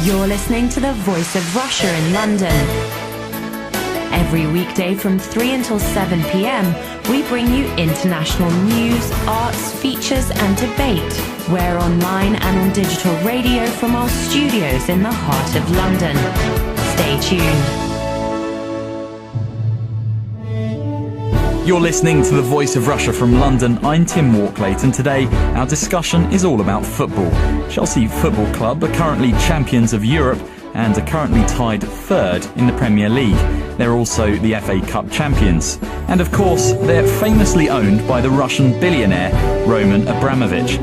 You're listening to the Voice of Russia in London. Every weekday from 3 until 7 p.m, we bring you international news, arts, features and debate. We're online and on digital radio from our studios in the heart of London. Stay tuned. You're listening to the Voice of Russia from London. I'm Tim Walklate, and today our discussion is all about football. Chelsea Football Club are currently champions of Europe and are currently tied third in the Premier League. They're also the FA Cup champions. And of course, they're famously owned by the Russian billionaire Roman Abramovich.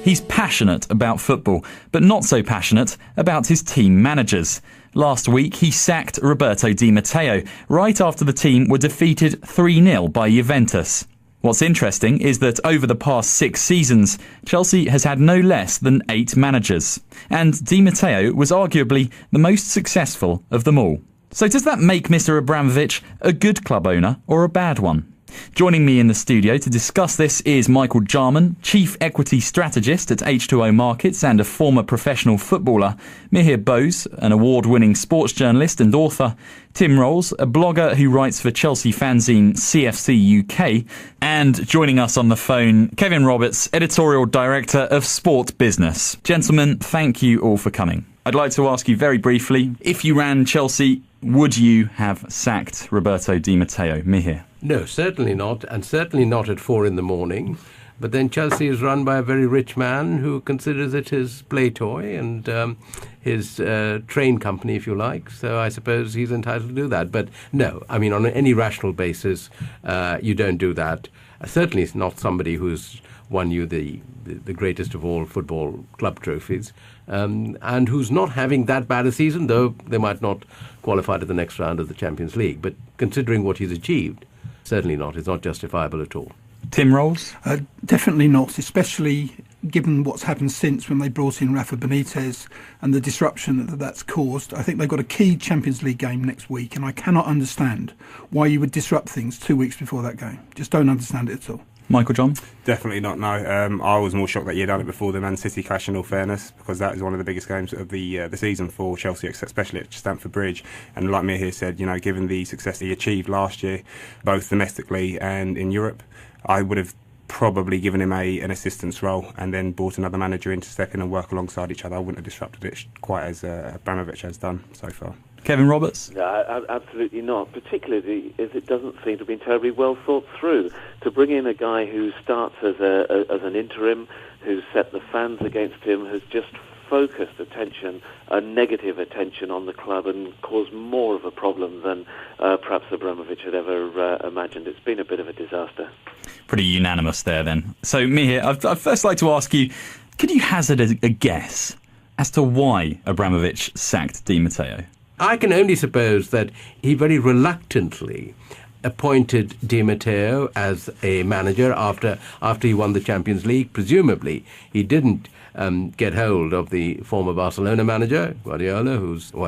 He's passionate about football, but not so passionate about his team managers. Last week, he sacked Roberto Di Matteo right after the team were defeated 3-0 by Juventus. What's interesting is that over the past 6 seasons, Chelsea has had no less than 8 managers. And Di Matteo was arguably the most successful of them all. So does that make Mr. Abramovich a good club owner or a bad one? Joining me in the studio to discuss this is Michael Jarman, Chief Equity Strategist at H2O Markets and a former professional footballer, Mihir Bose, an award-winning sports journalist and author, Tim Rolls, a blogger who writes for Chelsea fanzine CFC UK, and joining us on the phone, Kevin Roberts, Editorial Director of Sport Business. Gentlemen, thank you all for coming. I'd like to ask you very briefly, if you ran Chelsea, would you have sacked Roberto Di Matteo? Mihir? No, certainly not, and certainly not at 4 a.m. But then Chelsea is run by a very rich man who considers it his play toy and his train company, if you like. So I suppose he's entitled to do that. But no, I mean, on any rational basis, you don't do that. Certainly it's not somebody who's won you the greatest of all football club trophies, and who's not having that bad a season, though they might not qualify to the next round of the Champions League. But considering what he's achieved, certainly not. It's not justifiable at all. Tim Rolls? Definitely not, especially given what's happened since when they brought in Rafa Benitez and the disruption that's caused. I think they've got a key Champions League game next week, and I cannot understand why you would disrupt things 2 weeks before that game. Just don't understand it at all. Michael John? Definitely not, no. I was more shocked that you'd done it before the Man City clash, in all fairness, because that is one of the biggest games of the season for Chelsea, especially at Stamford Bridge. And like Mihir said, you know, given the success he achieved last year, both domestically and in Europe, I would have probably given him an assistance role and then brought another manager in to step in and work alongside each other. I wouldn't have disrupted it quite as Abramovich has done so far. Kevin Roberts? No, absolutely not, particularly as it doesn't seem to have been terribly well thought through. To bring in a guy who starts as an interim, who's set the fans against him, has just focused attention, negative attention on the club and caused more of a problem than perhaps Abramovich had ever imagined. It's been a bit of a disaster. Pretty unanimous there then. So Mihir, I'd first like to ask you, could you hazard a guess as to why Abramovich sacked Di Matteo? I can only suppose that he very reluctantly appointed Di Matteo as a manager after he won the Champions League. Presumably, he didn't get hold of the former Barcelona manager, Guardiola,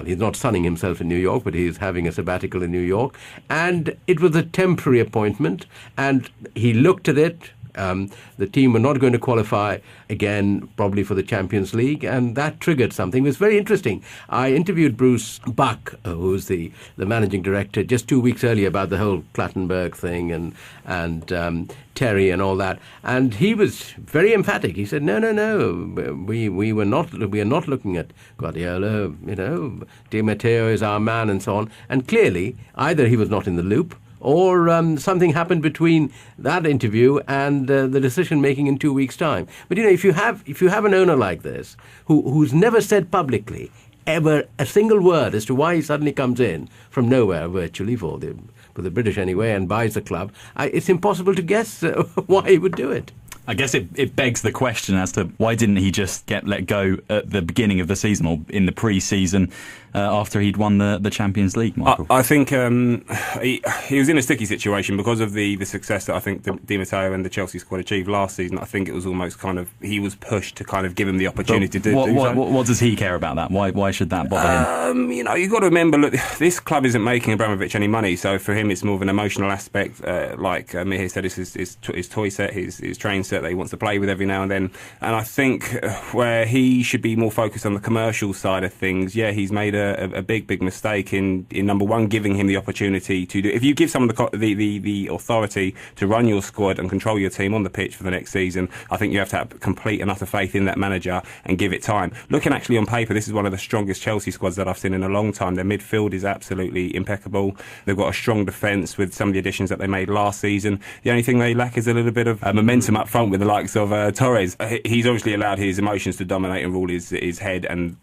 he's not sunning himself in New York, but he's having a sabbatical in New York. And it was a temporary appointment, and he looked at it. The team were not going to qualify again, probably for the Champions League, and that triggered something. It was very interesting. I interviewed Bruce Buck, who's the managing director, just 2 weeks earlier about the whole Clattenburg thing and Terry and all that, and he was very emphatic. He said, no, we are not looking at Guardiola. You know, Di Matteo is our man, and so on. And clearly, either he was not in the loop, or something happened between that interview and the decision-making in 2 weeks' time. But, you know, if you have an owner like this, who's never said publicly ever a single word as to why he suddenly comes in from nowhere, virtually, for the British anyway, and buys the club, it's impossible to guess why he would do it. I guess it begs the question as to why didn't he just get let go at the beginning of the season or in the pre-season after he'd won the Champions League, Michael? I think he was in a sticky situation because of the success that I think Di Matteo and the Chelsea squad achieved last season. I think it was almost kind of, he was pushed to kind of give him the opportunity to do so. What does he care about that? Why should that bother him? You know, you've got to remember, look, this club isn't making Abramovich any money, so for him it's more of an emotional aspect. Like Mihir said, it's his toy set, his train set. that he wants to play with every now and then. And I think where he should be more focused on the commercial side of things, he's made a big mistake in number one, giving him the opportunity to do. If you give someone the authority to run your squad and control your team on the pitch for the next season, I think you have to have complete and utter faith in that manager and give it time. Looking actually on paper, this is one of the strongest Chelsea squads that I've seen in a long time. Their midfield is absolutely impeccable. They've got a strong defence with some of the additions that they made last season. The only thing they lack is a little bit of momentum up front with the likes of Torres. He's obviously allowed his emotions to dominate and rule his head, and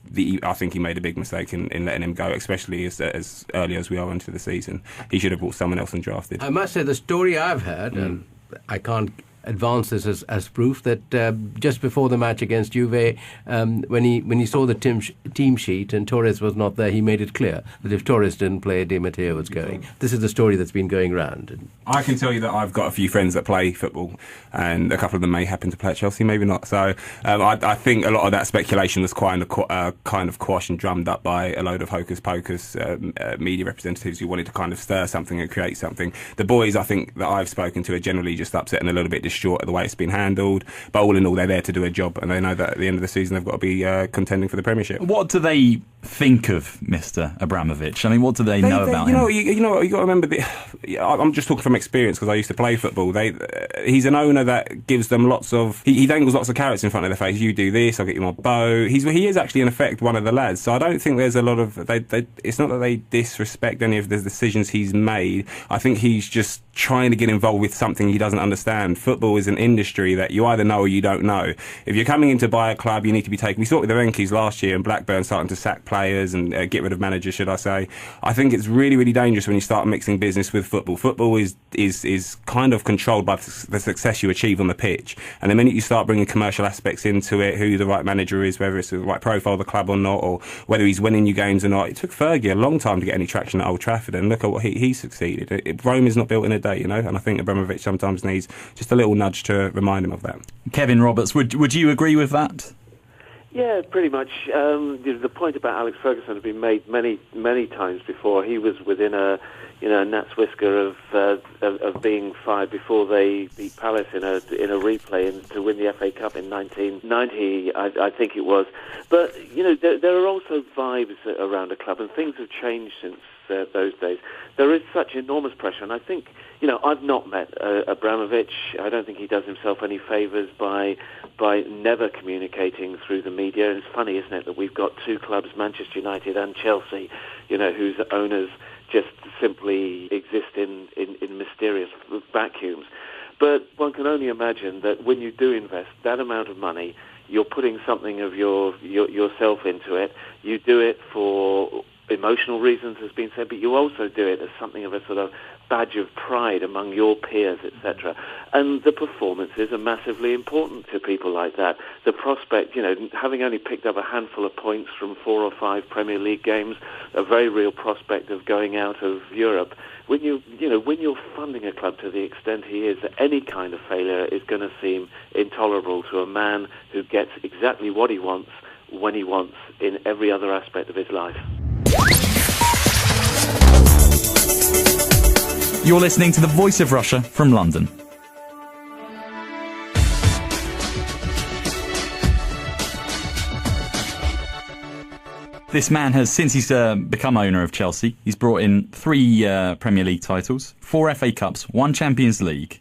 I think he made a big mistake in letting him go, especially as early as we are into the season. He should have brought someone else and drafted. I must say, the story I've heard, and I can't advance this as proof, that just before the match against Juve, when he saw the team sheet and Torres was not there, he made it clear that if Torres didn't play, Di Matteo was going. This is the story that's been going round. I can tell you that I've got a few friends that play football, and a couple of them may happen to play at Chelsea, maybe not. So I think a lot of that speculation was kind of quashed and drummed up by a load of hocus-pocus media representatives who wanted to kind of stir something and create something. The boys, I think, that I've spoken to are generally just upset and a little bit distraught at the way it's been handled. But all in all, they're there to do a job, and they know that at the end of the season they've got to be contending for the Premiership. What do they think of Mr. Abramovich? I mean, what do they know about him? You know, you got to remember. I'm just talking from experience because I used to play football. He's an owner that gives them lots of. He dangles lots of carrots in front of their face. You do this, I'll get you my bow. He is actually in effect one of the lads. So I don't think there's a lot of. It's not that they disrespect any of the decisions he's made. I think he's just trying to get involved with something he doesn't understand. Football is an industry that you either know or you don't know. If you're coming in to buy a club, you need to be taken. We saw it with the Renkies last year, and Blackburn starting to sack players and get rid of managers, should I say. I think it's really, really dangerous when you start mixing business with football. Football is kind of controlled by the success you achieve on the pitch. And the minute you start bringing commercial aspects into it, who the right manager is, whether it's the right profile of the club or not, or whether he's winning you games or not. It took Fergie a long time to get any traction at Old Trafford, and look at what he succeeded. Rome is not built in a day, and I think Abramovich sometimes needs just a little nudge to remind him of that. Kevin Roberts, would you agree with that? Yeah, pretty much. The point about Alex Ferguson has been made many times before. He was within a gnat's whisker of being fired before they beat Palace in a replay and to win the FA Cup in 1990, I think it was. But there are also vibes around a club, and things have changed since those days. There is such enormous pressure, and I think I've not met Abramovich. I don't think he does himself any favours by never communicating through the media. And it's funny, isn't it, that we've got two clubs, Manchester United and Chelsea, whose owners just simply exist in mysterious vacuums. But one can only imagine that when you do invest that amount of money, you're putting something of yourself into it. You do it for emotional reasons, has been said, but you also do it as something of a sort of badge of pride among your peers, etc. And the performances are massively important to people like that. The prospect, having only picked up a handful of points from 4 or 5 Premier League games, a very real prospect of going out of Europe. When you're funding a club to the extent he is, any kind of failure is going to seem intolerable to a man who gets exactly what he wants when he wants in every other aspect of his life. You're listening to The Voice of Russia from London. This man has, since he's become owner of Chelsea, he's brought in 3 Premier League titles, 4 FA Cups, 1 Champions League.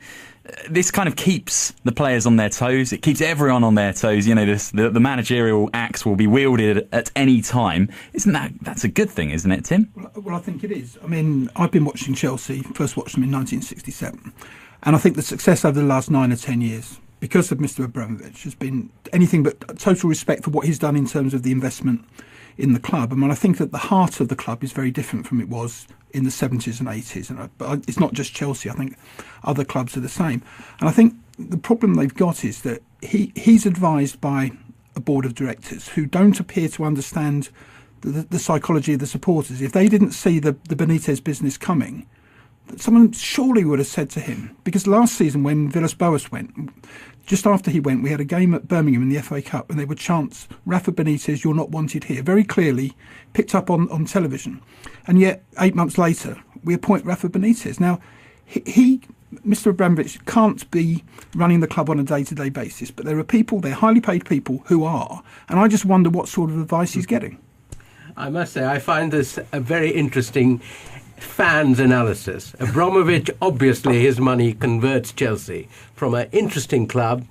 This kind of keeps the players on their toes. It keeps everyone on their toes. The managerial axe will be wielded at any time. That's a good thing, isn't it, Tim? Well, I think it is. I mean, I've been watching Chelsea, first watched them in 1967. And I think the success over the last 9 or 10 years, because of Mr. Abramovich, has been anything but total respect for what he's done in terms of the investment in the club. I mean, I think that the heart of the club is very different from it was in the 70s and 80s. But it's not just Chelsea. I think other clubs are the same. And I think the problem they've got is that he's advised by a board of directors who don't appear to understand the psychology of the supporters. If they didn't see the Benitez business coming, someone surely would have said to him, because last season when Villas-Boas went, just after he went, we had a game at Birmingham in the FA Cup and they would chant, "Rafa Benitez, you're not wanted here," very clearly picked up on television. And yet, 8 months later, we appoint Rafa Benitez. Now, he Mr. Abramovich can't be running the club on a day-to-day basis, but there are people, they're highly paid people who are, and I just wonder what sort of advice he's getting. I must say, I find this a very interesting fans analysis. Abramovich, obviously his money converts Chelsea from an interesting club,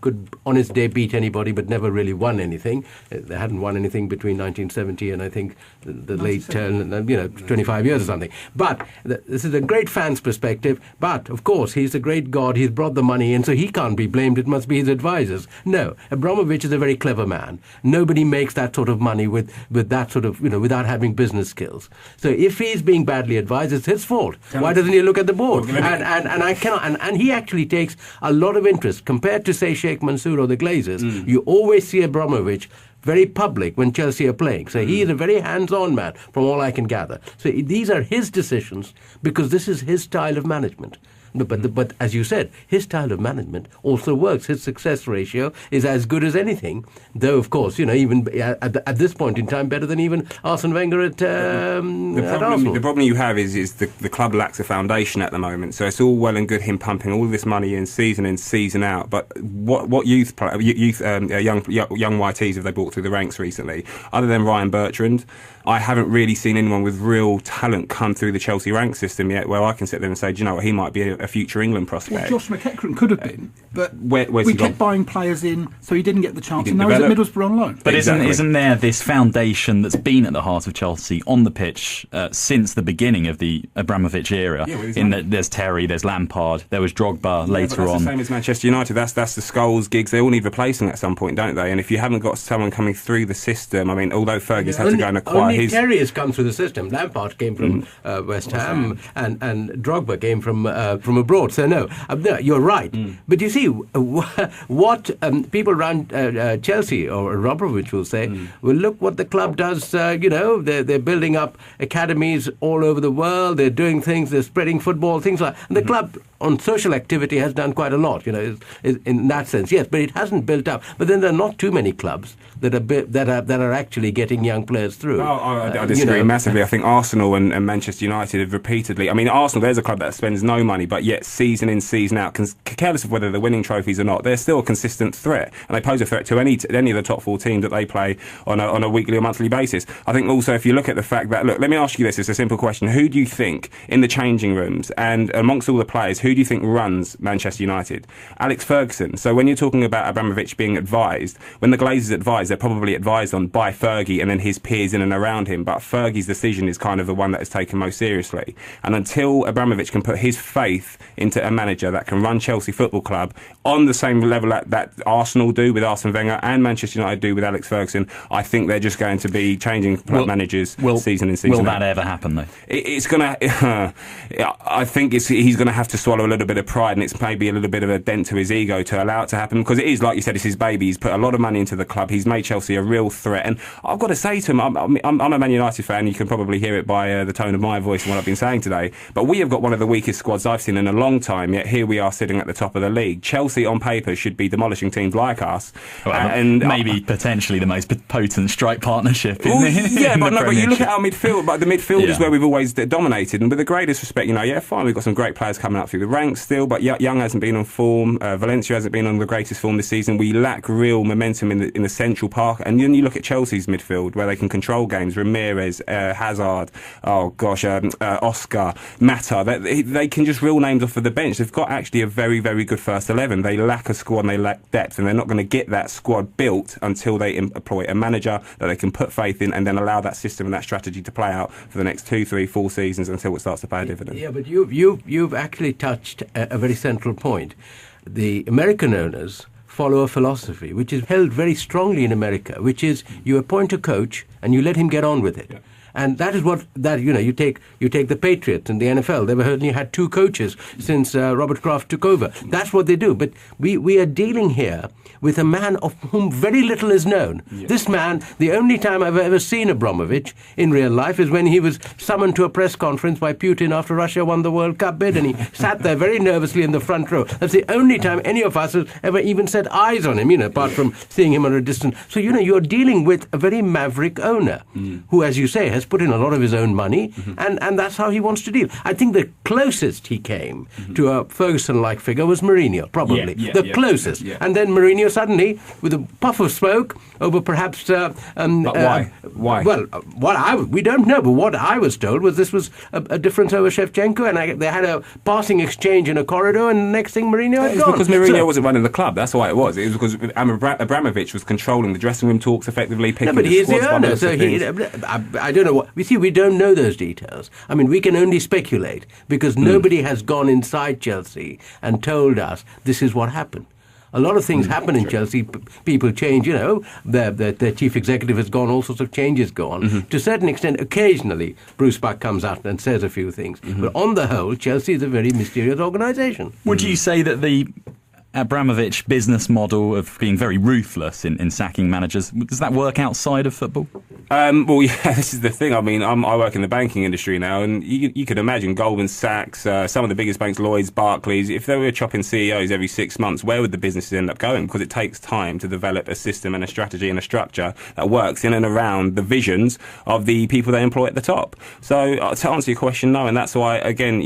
could on its day beat anybody but never really won anything. They hadn't won anything between 1970 and I think the late 25 years or something. But this is a great fan's perspective. But of course he's a great god, he's brought the money in, so he can't be blamed, it must be his advisors. No, Abramovich is a very clever man. Nobody makes that sort of money with that sort of, without having business skills. So if he's being badly advised, it's his fault. Why doesn't he look at the board? And I cannot, and he actually takes a lot of interest compared to, say, Sheikh Mansour or the Glazers. You always see Abramovich very public when Chelsea are playing. So he is a very hands-on man, from all I can gather. So these are his decisions because this is his style of management. But as you said, his style of management also works. His success ratio is as good as anything, though, of course, even at this point in time, better than even Arsene Wenger at Arsenal. The problem you have is the club lacks a foundation at the moment. So it's all well and good him pumping all this money in, season out. But what young YTs have they brought through the ranks recently? Other than Ryan Bertrand, I haven't really seen anyone with real talent come through the Chelsea rank system yet where I can sit there and say, do you know what, he might be a future England prospect. Well, Josh McEachran could have been, but where's we kept buying players in, so he didn't get the chance, and now he's at Middlesbrough on loan. But isn't there this foundation that's been at the heart of Chelsea on the pitch since the beginning of the Abramovich era? There's Theyre, there's Lampard, there was Drogba later on. That's the same as Manchester United. That's the Scholes, Giggs. They all need replacing at some point, don't they? And if you haven't got someone coming through the system, I mean, although Fergie's had to go and acquire his... Theyre has come through the system. Lampard came from West Ham, and Drogba came from abroad. So no, you're right. But you see, what people around Chelsea or Abramovich will say, well, look what the club does. They're building up academies all over the world. They're doing things. They're spreading football, things like. And the club on social activity has done quite a lot. In that sense, yes. But it hasn't built up. But then there are not too many clubs that are actually getting young players through. I disagree massively. I think Arsenal and Manchester United have repeatedly. I mean, Arsenal, there's a club that spends no money, but yet season in, season out, careless of whether they're winning trophies or not, they're still a consistent threat, and they pose a threat to any of the top 4 teams that they play on a weekly or monthly basis. I think also if you look at the fact that, look, let me ask you this, it's a simple question. Who do you think in the changing rooms and amongst all the players, who do you think runs Manchester United? Alex Ferguson. So when you're talking about Abramovich being advised, when the Glazers advise, they're probably advised on by Fergie and then his peers in and around him, but Fergie's decision is kind of the one that is taken most seriously. And until Abramovich can put his faith into a manager that can run Chelsea Football Club on the same level that Arsenal do with Arsene Wenger and Manchester United do with Alex Ferguson, I think they're just going to be changing managers season in, season out. Will that ever happen, though? It's going to... I think he's going to have to swallow a little bit of pride, and it's maybe a little bit of a dent to his ego to allow it to happen, because it is, like you said, it's his baby. He's put a lot of money into the club. He's made Chelsea a real threat. And I've got to say to him, I'm a Man United fan. You can probably hear it by the tone of my voice and what I've been saying today. But we have got one of the weakest squads I've seen in a long time, yet here we are sitting at the top of the league. Chelsea, on paper, should be demolishing teams like us. And maybe potentially the most potent strike partnership in the but you look at our midfield, the midfield is where we've always dominated. And with the greatest respect, fine, we've got some great players coming up through the ranks still, but Young hasn't been on form. Valencia hasn't been on the greatest form this season. We lack real momentum in the central park. And then you look at Chelsea's midfield, where they can control games. Ramirez, Hazard, Oscar, Mata. They can just reel names off of the bench. They've got actually a very, very good first 11. They lack a squad and they lack depth, and they're not going to get that squad built until they employ a manager that they can put faith in and then allow that system and that strategy to play out for the next 2, 3, 4 seasons until it starts to pay a dividend. Yeah, but you've actually touched a very central point. The American owners follow a philosophy which is held very strongly in America, which is you appoint a coach and you let him get on with it. Yeah. And that is you take the Patriots and the NFL. They've only had 2 coaches since Robert Kraft took over. That's what they do. But we are dealing here with a man of whom very little is known. Yeah. This man, the only time I've ever seen Abramovich in real life is when he was summoned to a press conference by Putin after Russia won the World Cup bid, and he sat there very nervously in the front row. That's the only time any of us have ever even set eyes on him, apart from seeing him at a distance. So, you're dealing with a very maverick owner who, as you say, has has put in a lot of his own money, and that's how he wants to deal. I think the closest he came to a Ferguson-like figure was Mourinho, probably. The closest. Yeah. And then Mourinho suddenly, with a puff of smoke over perhaps... but why? Why? Well, we don't know, but what I was told was this was a difference over Shevchenko, and they had a passing exchange in a corridor, and the next thing Mourinho had gone. Because Mourinho wasn't running the club, that's why it was. It was because Abramovich was controlling the dressing room talks effectively, picking but the he's the owner, so I don't know what... You see, we don't know those details. I mean, we can only speculate, because nobody has gone inside Chelsea and told us this is what happened. A lot of things happen in Chelsea. People change, their chief executive has gone, all sorts of changes go on. To a certain extent, occasionally, Bruce Buck comes out and says a few things. But on the whole, Chelsea is a very mysterious organisation. Would you say that the Abramovich business model of being very ruthless in sacking managers, does that work outside of football? Well, yeah, this is the thing. I mean, I work in the banking industry now, and you could imagine Goldman Sachs, some of the biggest banks, Lloyds, Barclays, if they were chopping CEOs every 6 months, where would the businesses end up going? Because it takes time to develop a system and a strategy and a structure that works in and around the visions of the people they employ at the top. So to answer your question, no, and that's why, again,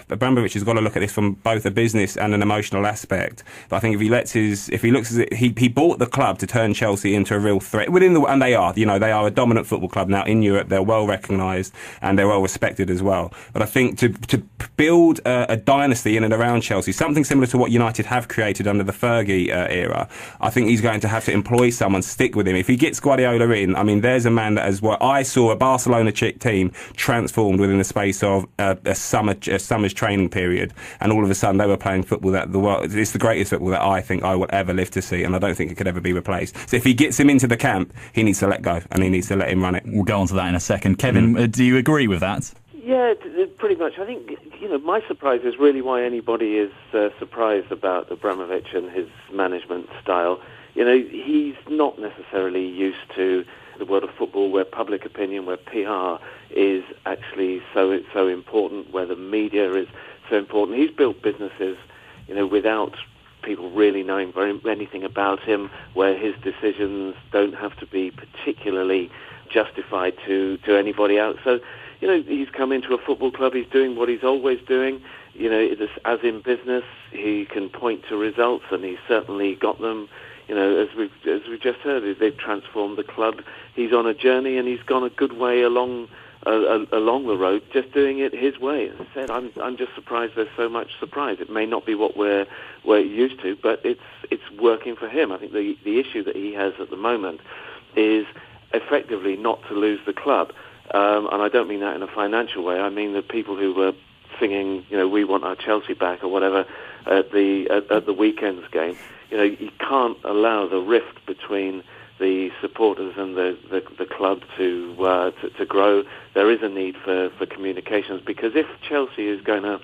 Abramovich has got to look at this from both a business and an emotional aspect. But I think if he looks at it, he bought the club to turn Chelsea into a real threat and they are, they are a dominant football club now in Europe. They're well recognised and they're well respected as well. But I think to build a dynasty in and around Chelsea, something similar to what United have created under the Fergie era, I think he's going to have to employ someone, stick with him. If he gets Guardiola in, I mean, there's a man that has what I saw a Barcelona team transformed within the space of a summer's training period, and all of a sudden they were playing football that the world, it's the greatest football that I think I will ever live to see, and I don't think it could ever be replaced. So if he gets him into the camp, he needs to let go and he needs to let him run it. We'll go on to that in a second. Kevin, do you agree with that? Yeah, pretty much. I think, my surprise is really why anybody is surprised about Abramovich and his management style. He's not necessarily used to the world of football where public opinion, where PR is actually so important, where the media is so important. He's built businesses, without people really knowing anything about him, where his decisions don't have to be particularly justified to anybody else. So, he's come into a football club, he's doing what he's always doing. As in business, he can point to results, and he's certainly got them. As we just heard, they've transformed the club. He's on a journey, and he's gone a good way along the road, just doing it his way. As I said, I'm just surprised there's so much surprise. It may not be what we're used to, but it's working for him. I think the issue that he has at the moment is effectively not to lose the club, and I don't mean that in a financial way. I mean the people who were singing, we want our Chelsea back or whatever at the weekend's game. You can't allow the rift between the supporters and the club to grow. There is a need for communications, because if Chelsea is going to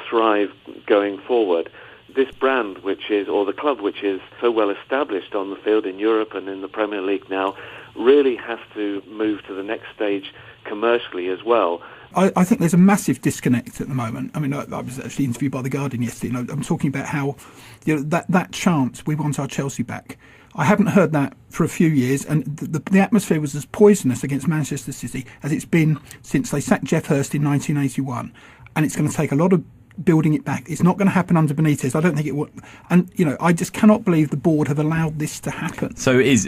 thrive going forward, this brand, the club which is so well established on the field in Europe and in the Premier League now, really has to move to the next stage commercially as well. I think there's a massive disconnect at the moment. I mean, I was actually interviewed by The Guardian yesterday, and I'm talking about how that chant, we want our Chelsea back. I haven't heard that for a few years, and the atmosphere was as poisonous against Manchester City as it's been since they sacked Jeff Hurst in 1981. And it's going to take a lot of building it back. It's not going to happen under Benitez. I don't think it would. And, I just cannot believe the board have allowed this to happen. So is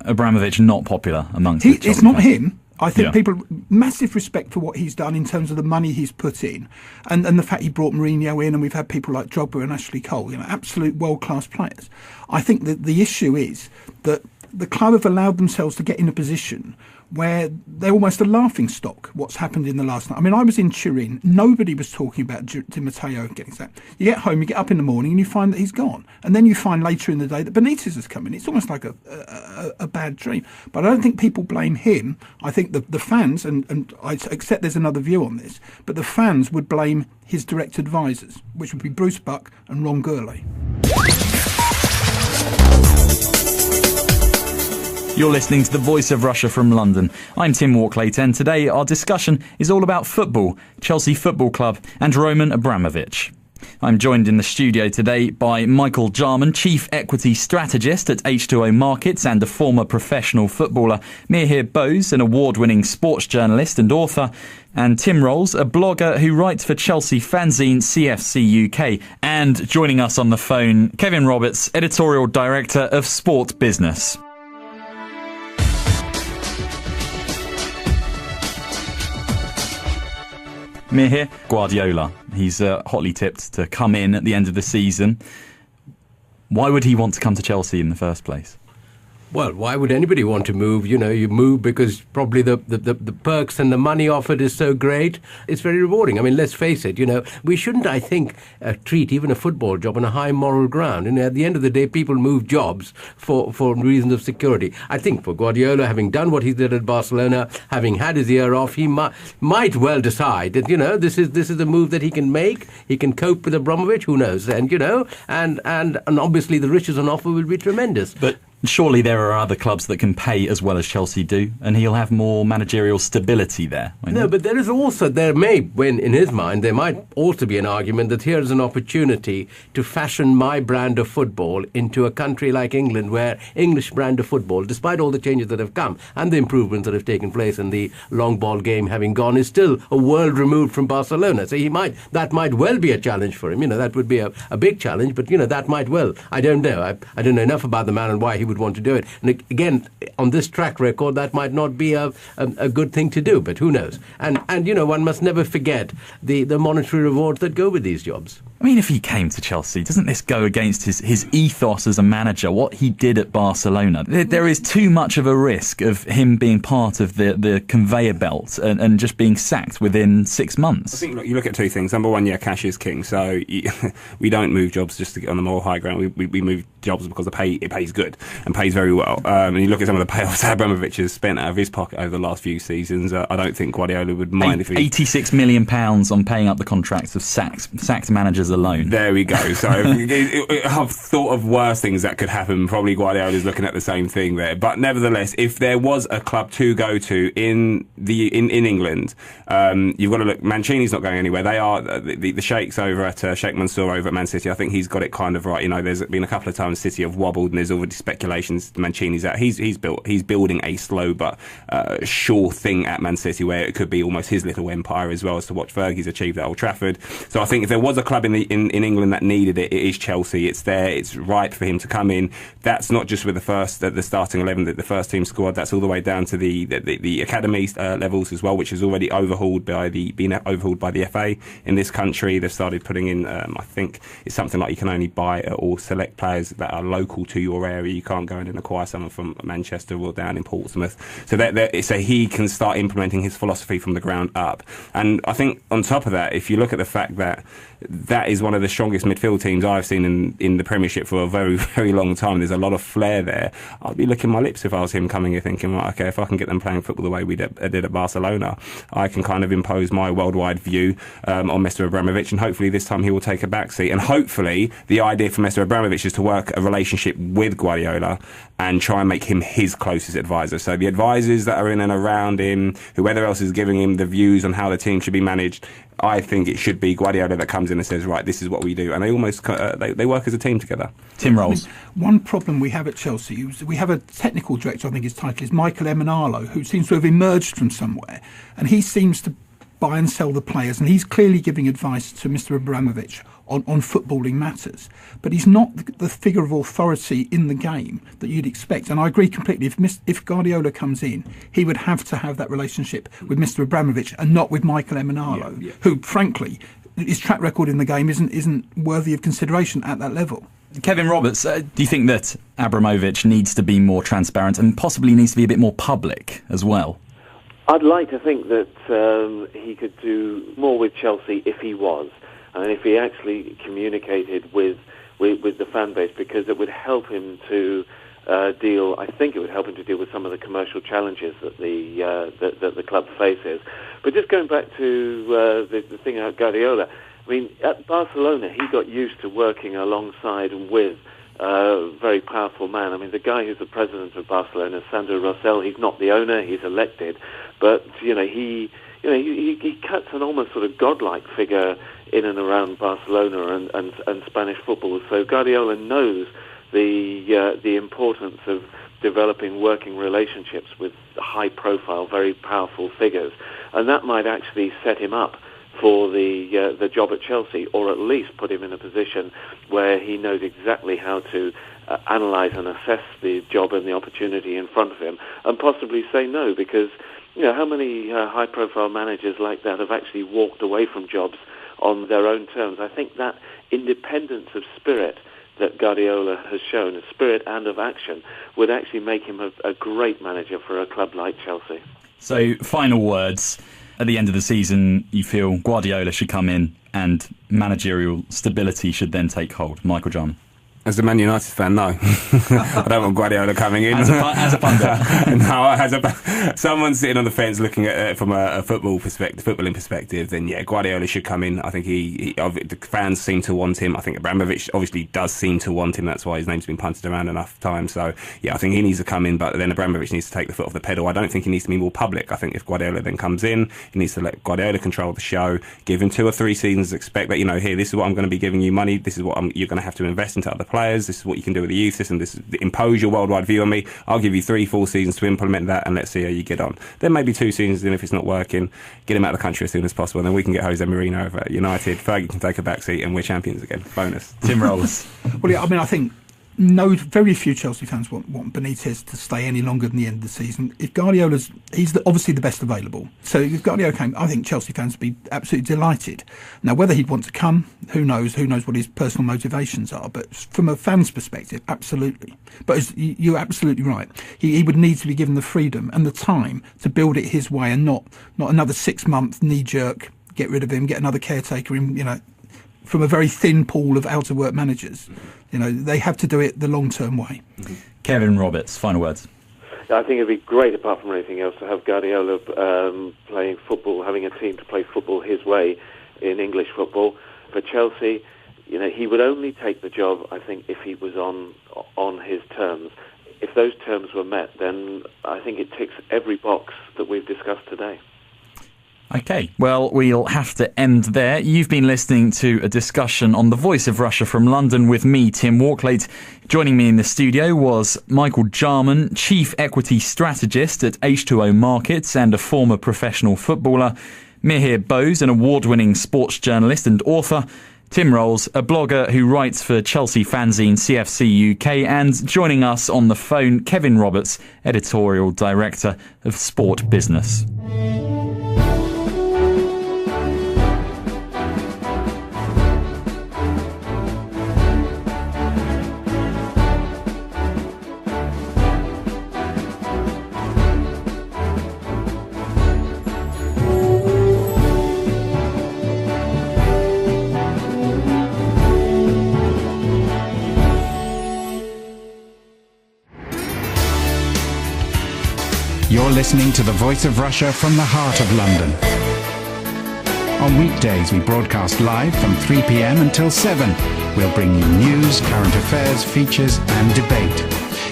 Abramovich not popular amongst the Chelsea It's not fans? him. I think people, massive respect for what he's done in terms of the money he's put in, and the fact he brought Mourinho in, and we've had people like Drogba and Ashley Cole, absolute world-class players. I think that the issue is that the club have allowed themselves to get in a position where they're almost a laughing stock, what's happened in the last night. I mean, I was in Turin. Nobody was talking about Di Matteo getting sacked. You get home, you get up in the morning, and you find that he's gone. And then you find later in the day that Benitez has come in. It's almost like a bad dream. But I don't think people blame him. I think the fans, and I accept there's another view on this, but the fans would blame his direct advisors, which would be Bruce Buck and Ron Gurley. You're listening to The Voice of Russia from London. I'm Tim Walkley, and today our discussion is all about football, Chelsea Football Club and Roman Abramovich. I'm joined in the studio today by Michael Jarman, Chief Equity Strategist at H2O Markets and a former professional footballer, Mihir Bose, an award-winning sports journalist and author, and Tim Rolls, a blogger who writes for Chelsea fanzine CFC UK. And joining us on the phone, Kevin Roberts, Editorial Director of Sport Business. Mihir, Guardiola, he's hotly tipped to come in at the end of the season. Why would he want to come to Chelsea in the first place? Well, why would anybody want to move? You know, you move because probably the perks and the money offered is so great. It's very rewarding. I mean, let's face it, you know, we shouldn't, I think, treat even a football job on a high moral ground. And at the end of the day, people move jobs for reasons of security. I think for Guardiola, having done what he did at Barcelona, having had his year off, he might well decide that, you know, this is a move that he can make. He can cope with Abramovich, who knows? And, you know, and obviously the riches on offer will be tremendous. But surely there are other clubs that can pay as well as Chelsea do, and he'll have more managerial stability there. No, but there in his mind, there might also be an argument that here is an opportunity to fashion my brand of football into a country like England, where English brand of football, despite all the changes that have come and the improvements that have taken place and the long ball game having gone, is still a world removed from Barcelona. So that might well be a challenge for him. You know, that would be a big challenge, but, you know, that might well. I don't know. I don't know enough about the man and why he would want to do it. And again, on this track record, that might not be a good thing to do, but who knows? And you know, one must never forget the monetary rewards that go with these jobs. I mean, if he came to Chelsea, doesn't this go against his ethos as a manager, what he did at Barcelona? There is too much of a risk of him being part of the conveyor belt and just being sacked within 6 months. I think, you look at two things. Number one, cash is king. So we don't move jobs just to get on the moral high ground. We move jobs because it pays good and pays very well. And you look at some of the payoffs Abramovich has spent out of his pocket over the last few seasons. I don't think Guardiola would mind if he... £86 million on paying up the contracts of sacked managers alone. There we go. So I've thought of worse things that could happen. Probably Guardiola's looking at the same thing there. But nevertheless, if there was a club to go to in England, you've got to look. Mancini's not going anywhere. They are the sheikhs over at Sheikh Mansour over at Man City. I think he's got it kind of right. You know, there's been a couple of times City have wobbled, and there's already speculations Mancini's out. He's building a slow but sure thing at Man City, where it could be almost his little empire as well as to what Fergie's achieved at Old Trafford. So I think if there was a club in England that needed it, it is Chelsea. It's there. It's right for him to come in. That's not just with the starting 11, the first team squad. That's all the way down to the academy levels as well, which is already been overhauled by the FA in this country. They've started putting in, I think it's something like you can only buy or select players that are local to your area. You can't go in and acquire someone from Manchester or down in Portsmouth. So he can start implementing his philosophy from the ground up. And I think on top of that, if you look at the fact that is one of the strongest midfield teams I've seen in the Premiership for a very, very long time. There's a lot of flair there. I'd be licking my lips if I was him coming here thinking, right, okay, if I can get them playing football the way we did at Barcelona, I can kind of impose my worldwide view on Mr. Abramovich, and hopefully this time he will take a backseat. And hopefully the idea for Mr. Abramovich is to work a relationship with Guardiola and try and make him his closest advisor. So the advisors that are in and around him, whoever else is giving him the views on how the team should be managed, I think it should be Guardiola that comes in and says, right, this is what we do. And they almost they work as a team together. Tim Rolls. One problem we have at Chelsea is we have a technical director, I think his title is Michael Emenalo, who seems to have emerged from somewhere. And he seems to buy and sell the players. And he's clearly giving advice to Mr. Abramovich on footballing matters. But he's not the figure of authority in the game that you'd expect. And I agree completely. If Guardiola comes in, he would have to have that relationship with Mr. Abramovich and not with Michael Emenalo, who, frankly, his track record in the game isn't worthy of consideration at that level. Kevin Roberts, do you think that Abramovich needs to be more transparent and possibly needs to be a bit more public as well? I'd like to think that he could do more with Chelsea if he was. And if he actually communicated with the fan base, because it would help him to deal. I think it would help him to deal with some of the commercial challenges that the club faces. But just going back to the thing about Guardiola, I mean, at Barcelona he got used to working alongside and with a very powerful man. I mean, the guy who's the president of Barcelona, Sandro Rosell, he's not the owner; he's elected, but you know he he cuts an almost sort of godlike figure in and around Barcelona and Spanish football. So Guardiola knows the importance of developing working relationships with high-profile, very powerful figures, and that might actually set him up for the job at Chelsea, or at least put him in a position where he knows exactly how to analyse and assess the job and the opportunity in front of him, and possibly say no, because how many high-profile managers like that have actually walked away from jobs on their own terms? I think that independence of spirit that Guardiola has shown, of spirit and of action, would actually make him a great manager for a club like Chelsea. So, final words. At the end of the season, you feel Guardiola should come in and managerial stability should then take hold. Michael John. As a Man United fan, no. I don't want Guardiola coming in. As a pundit. No, someone sitting on the fence looking at it from a footballing perspective, then yeah, Guardiola should come in. I think the fans seem to want him. I think Abramovich obviously does seem to want him. That's why his name's been punted around enough times. So yeah, I think he needs to come in, but then Abramovich needs to take the foot off the pedal. I don't think he needs to be more public. I think if Guardiola then comes in, he needs to let Guardiola control the show, give him 2 or 3 seasons, expect that, here, this is what I'm going to be giving you money, this is what you're going to have to invest into other players, this is what you can do with the youth system, this is impose your worldwide view on me. I'll give you 3-4 seasons to implement that, and let's see how you get on. Then maybe 2 seasons in, if it's not working, get him out of the country as soon as possible, and then we can get Jose Mourinho over at United. Fergie can take a back seat, and we're champions again. Bonus. Tim Rolls. Well, yeah, I think very few Chelsea fans want Benitez to stay any longer than the end of the season. If Guardiola's, he's obviously the best available. So if Guardiola came, I think Chelsea fans would be absolutely delighted. Now, whether he'd want to come, who knows? Who knows what his personal motivations are? But from a fan's perspective, absolutely. But you're absolutely right. He would need to be given the freedom and the time to build it his way, and not another 6-month knee-jerk, get rid of him, get another caretaker in, from a very thin pool of out-of-work managers. They have to do it the long-term way. Kevin Roberts, final words. I think it'd be great, apart from anything else, to have Guardiola playing football, having a team to play football his way in English football. For Chelsea, he would only take the job, I think, if he was on his terms. If those terms were met, then I think it ticks every box that we've discussed today. OK, well, we'll have to end there. You've been listening to a discussion on the Voice of Russia from London with me, Tim Walklade. Joining me in the studio was Michael Jarman, Chief Equity Strategist at H2O Markets and a former professional footballer. Mihir Bose, an award-winning sports journalist and author. Tim Rolls, a blogger who writes for Chelsea fanzine CFC UK. And joining us on the phone, Kevin Roberts, Editorial Director of Sport Business. You're listening to the Voice of Russia from the heart of London. On weekdays, we broadcast live from 3 p.m. until 7. We'll bring you news, current affairs, features and debate.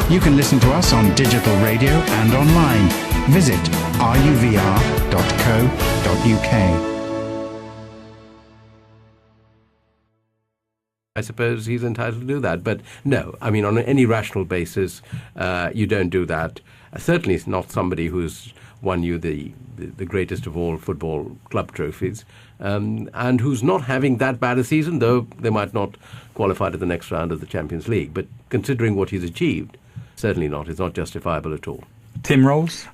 You can listen to us on digital radio and online. Visit ruvr.co.uk. I suppose he's entitled to do that. But no, on any rational basis, you don't do that. Certainly it's not somebody who's won you the greatest of all football club trophies, and who's not having that bad a season, though they might not qualify to the next round of the Champions League. But considering what he's achieved, certainly not. It's not justifiable at all. Tim Rolls?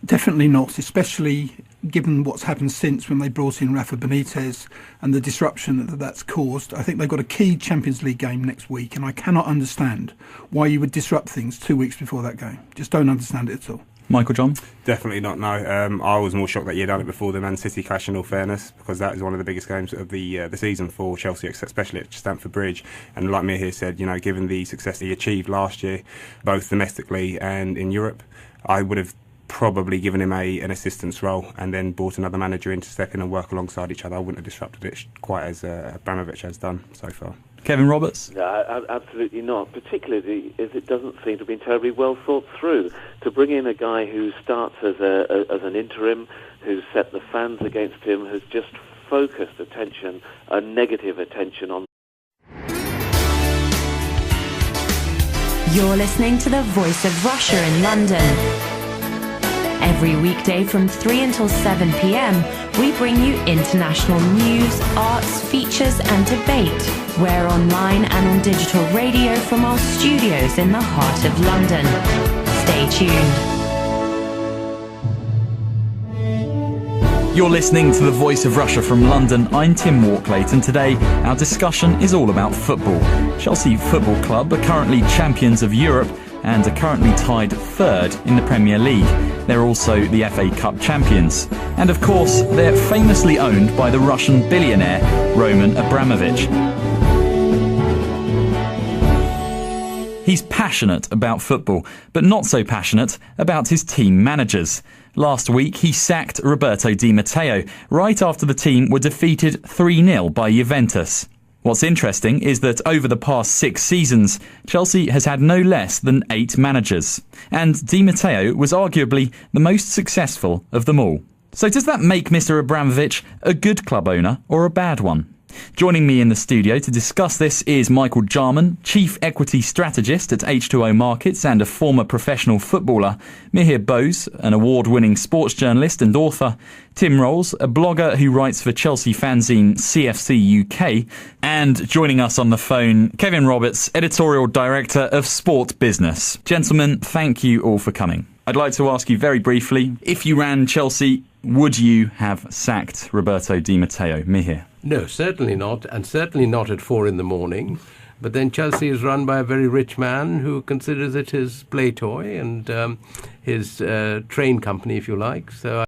Definitely not, especially given what's happened since when they brought in Rafa Benitez and the disruption that's caused. I think they've got a key Champions League game next week, and I cannot understand why you would disrupt things 2 weeks before that game. Just don't understand it at all. Michael John? Definitely not, no. I was more shocked that you'd done it before the Man City clash, in all fairness, because that is one of the biggest games of the season for Chelsea, especially at Stamford Bridge. And like Mihir said, given the success he achieved last year, both domestically and in Europe, I would have probably given him an assistance role and then brought another manager in to step in and work alongside each other. I wouldn't have disrupted it quite as Abramovich has done so far. Kevin Roberts? No, absolutely not, particularly as it doesn't seem to have been terribly well thought through. To bring in a guy who starts as an interim, who's set the fans against him, has just focused attention, negative attention on. You're listening to the Voice of Russia in London. Every weekday from 3 until 7 p.m, we bring you international news, arts, features and debate. We're online and on digital radio from our studios in the heart of London. Stay tuned. You're listening to the Voice of Russia from London. I'm Tim Walklate, and today our discussion is all about football. Chelsea Football Club are currently champions of Europe and are currently tied third in the Premier League. They're also the FA Cup champions. And of course, they're famously owned by the Russian billionaire Roman Abramovich. He's passionate about football, but not so passionate about his team managers. Last week, he sacked Roberto Di Matteo right after the team were defeated 3-0 by Juventus. What's interesting is that over the past 6 seasons, Chelsea has had no less than 8 managers. And Di Matteo was arguably the most successful of them all. So does that make Mr. Abramovich a good club owner or a bad one? Joining me in the studio to discuss this is Michael Jarman, Chief Equity Strategist at H2O Markets and a former professional footballer, Mihir Bose, an award-winning sports journalist and author, Tim Rolls, a blogger who writes for Chelsea fanzine CFC UK, and joining us on the phone, Kevin Roberts, Editorial Director of Sport Business. Gentlemen, thank you all for coming. I'd like to ask you very briefly, if you ran Chelsea, would you have sacked Roberto Di Matteo? Mihir? No, certainly not, and certainly not at 4 a.m. But then Chelsea is run by a very rich man who considers it his play toy and his train company, if you like. So